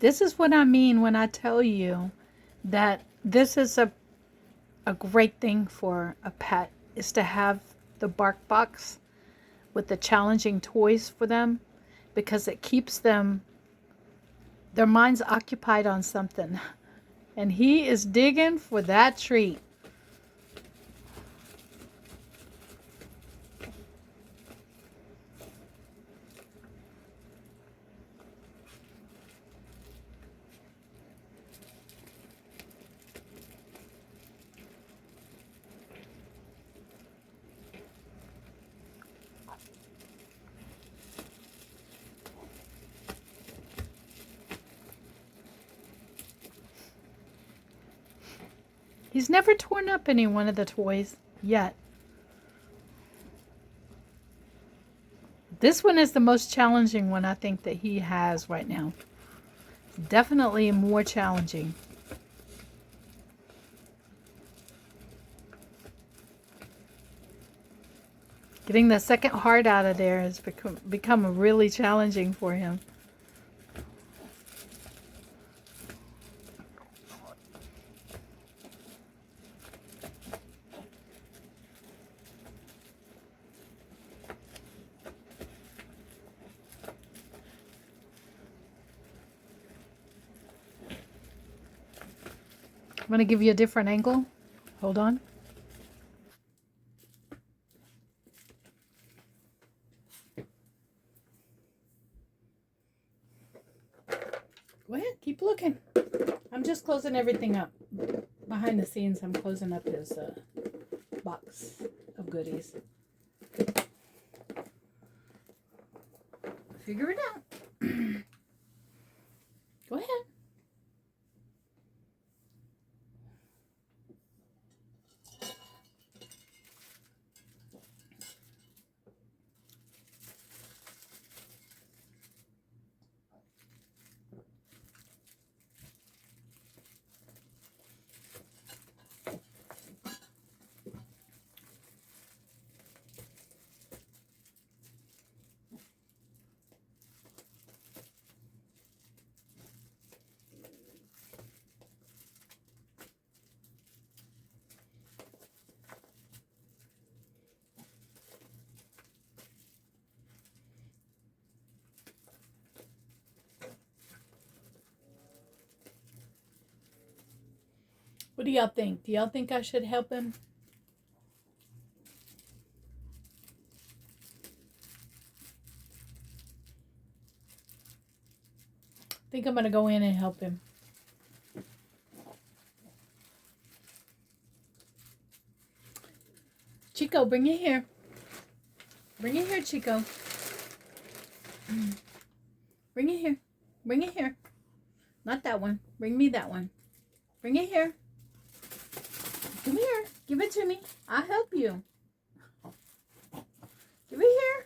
This is what I mean when I tell you that this is a great thing for a pet, is to have the bark box with the challenging toys for them, because it keeps them, their minds occupied on something. And he is digging for that treat. He's never torn up any one of the toys yet. This one is the most challenging one I think that he has right now. Definitely more challenging. Getting the second heart out of there has become really challenging for him. I'm going to give you a different angle. Hold on. Go ahead, keep looking. I'm just closing everything up. Behind the scenes, I'm closing up his box of goodies. Figure it out. Go ahead. What do y'all think? Do y'all think I should help him? I think I'm going to go in and help him. Chico, bring it here. Bring it here, Chico. Bring it here. Bring it here. Not that one. Bring me that one. Bring it here. Come here. Give it to me. I'll help you. Give it here.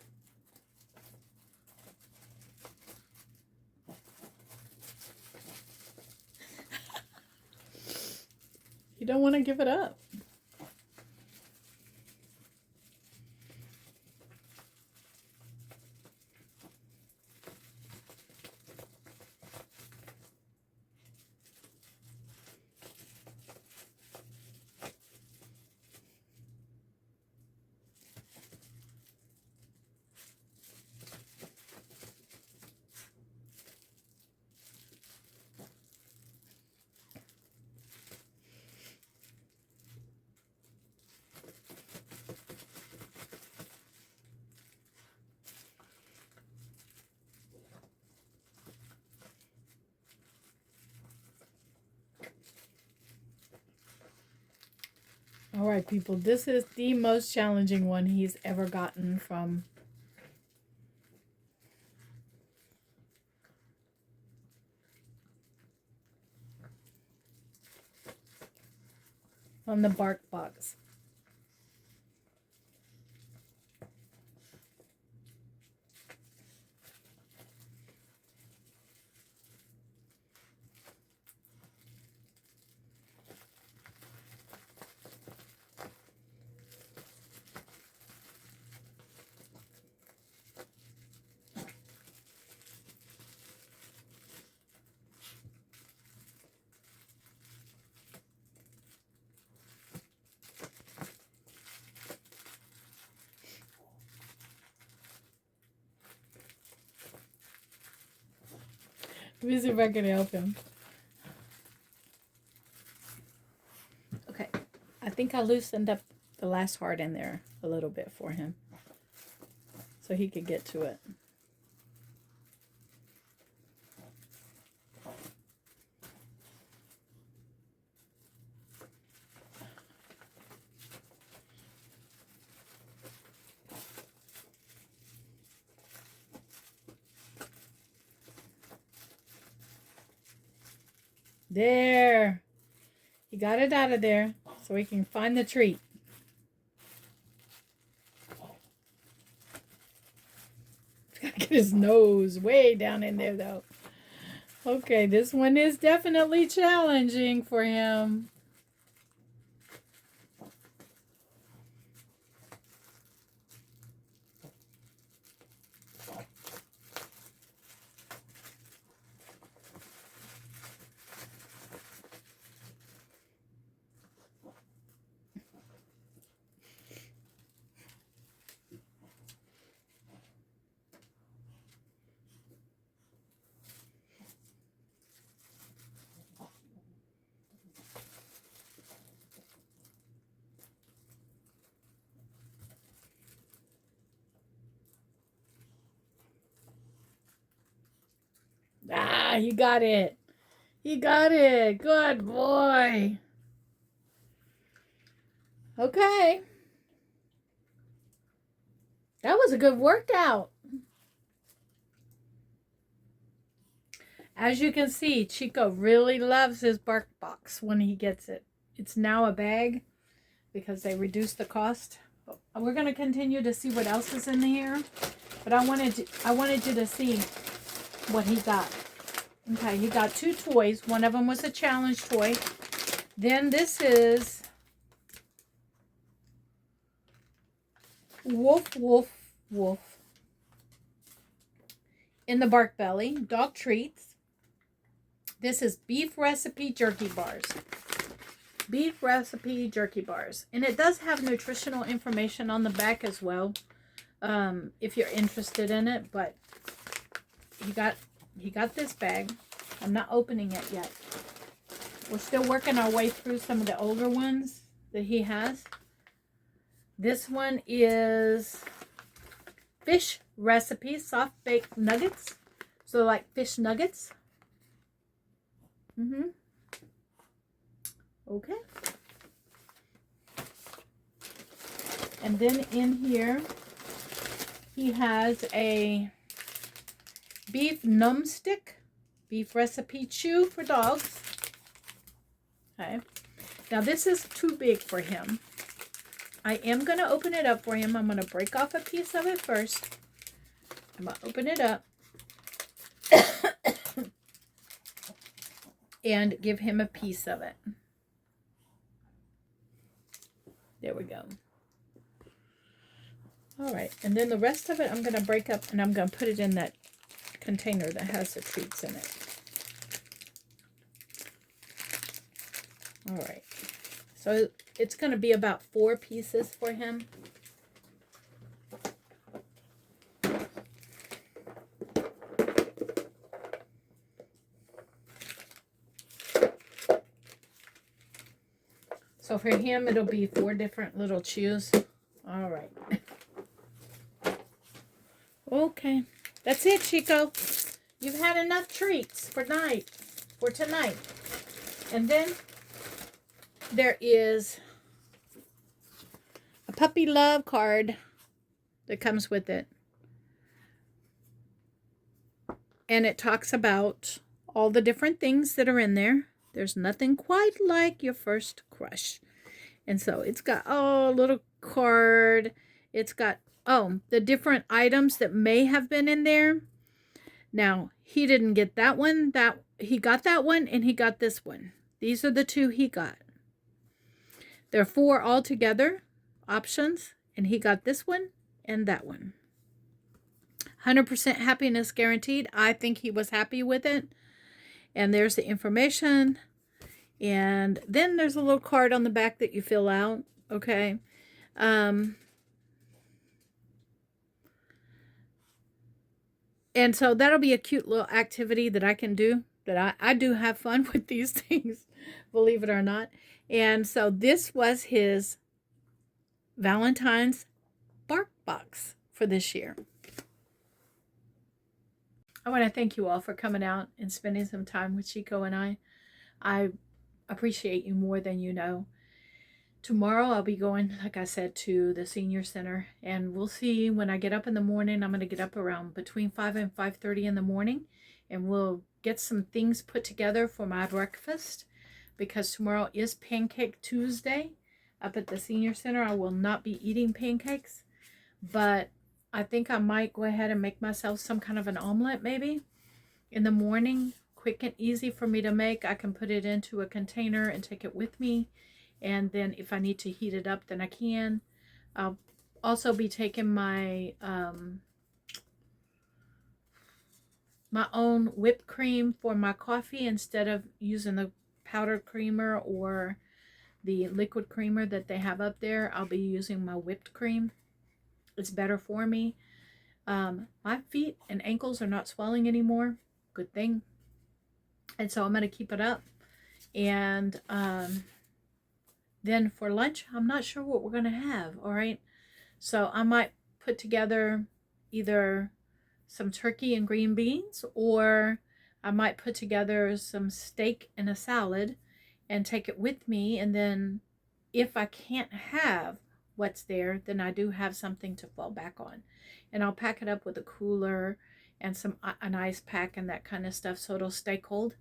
You don't want to give it up. All right, people, this is the most challenging one he's ever gotten from the bark box. me see if I can help him. Okay. I think I loosened up the last heart in there a little bit for him, so he could get to it. There. He got it out of there so he can find the treat. He's got to get his nose way down in there, though. Okay, this one is definitely challenging for him. Ah, he got it. He got it. Good boy. Okay. That was a good workout. As you can see, Chico really loves his bark box when he gets it. It's now a bag because they reduced the cost. We're going to continue to see what else is in here, but I wanted you to see what he got. Okay, he got 2 toys. One of them was a challenge toy. Then this is Woof, Woof, Woof. In the bark belly, dog treats. This is beef recipe jerky bars. Beef recipe jerky bars. And it does have nutritional information on the back as well, if you're interested in it. But he got this bag. I'm not opening it yet. We're still working our way through some of the older ones that he has. This one is fish recipe, soft baked nuggets. So like fish nuggets. Okay. And then in here, he has a beef numbstick, beef recipe chew for dogs. Okay. Now this is too big for him. I am going to open it up for him. I'm going to break off a piece of it first. I'm going to open it up and give him a piece of it. There we go. All right. And then the rest of it I'm going to break up and I'm going to put it in that container that has the treats in it. All right. So it's going to be about 4 pieces for him. So for him, it'll be 4 different little chews. All right. Okay. That's it, Chico. You've had enough treats for tonight. And then there is a puppy love card that comes with it. And it talks about all the different things that are in there. There's nothing quite like your first crush. And so it's got a little card. It's got, the different items that may have been in there. Now, he didn't get that one. He got that one and he got this one. These are the 2 he got. There are 4 altogether options. And he got this one and that one. 100% happiness guaranteed. I think he was happy with it. And there's the information. And then there's a little card on the back that you fill out. Okay. And so that'll be a cute little activity that I can do. That I do have fun with these things, believe it or not. And so this was his Valentine's bark box for this year. I want to thank you all for coming out and spending some time with Chico and I. I appreciate you more than you know. Tomorrow I'll be going, like I said, to the senior center, and we'll see. When I get up in the morning, I'm going to get up around between 5 and 5:30 in the morning, and we'll get some things put together for my breakfast, because tomorrow is Pancake Tuesday up at the senior center. I will not be eating pancakes, but I think I might go ahead and make myself some kind of an omelet maybe in the morning. Quick and easy for me to make. I can put it into a container and take it with me. And then if I need to heat it up, then I can. I'll also be taking my my own whipped cream for my coffee instead of using the powdered creamer or the liquid creamer that they have up there. I'll be using my whipped cream. It's better for me. My feet and ankles are not swelling anymore. Good thing. And so I'm going to keep it up. And then for lunch, I'm not sure what we're going to have, all right? So I might put together either some turkey and green beans, or I might put together some steak and a salad and take it with me. And then if I can't have what's there, then I do have something to fall back on. And I'll pack it up with a cooler and an ice pack and that kind of stuff so it'll stay cold.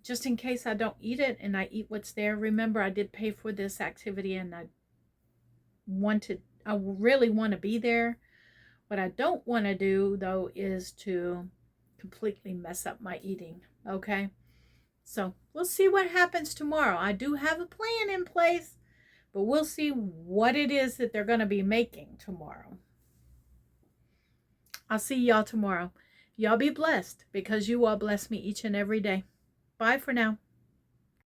Just in case I don't eat it and I eat what's there. Remember, I did pay for this activity and I really want to be there. What I don't want to do though is to completely mess up my eating. Okay. So we'll see what happens tomorrow. I do have a plan in place, but we'll see what it is that they're going to be making tomorrow. I'll see y'all tomorrow. Y'all be blessed, because you all bless me each and every day. Bye for now.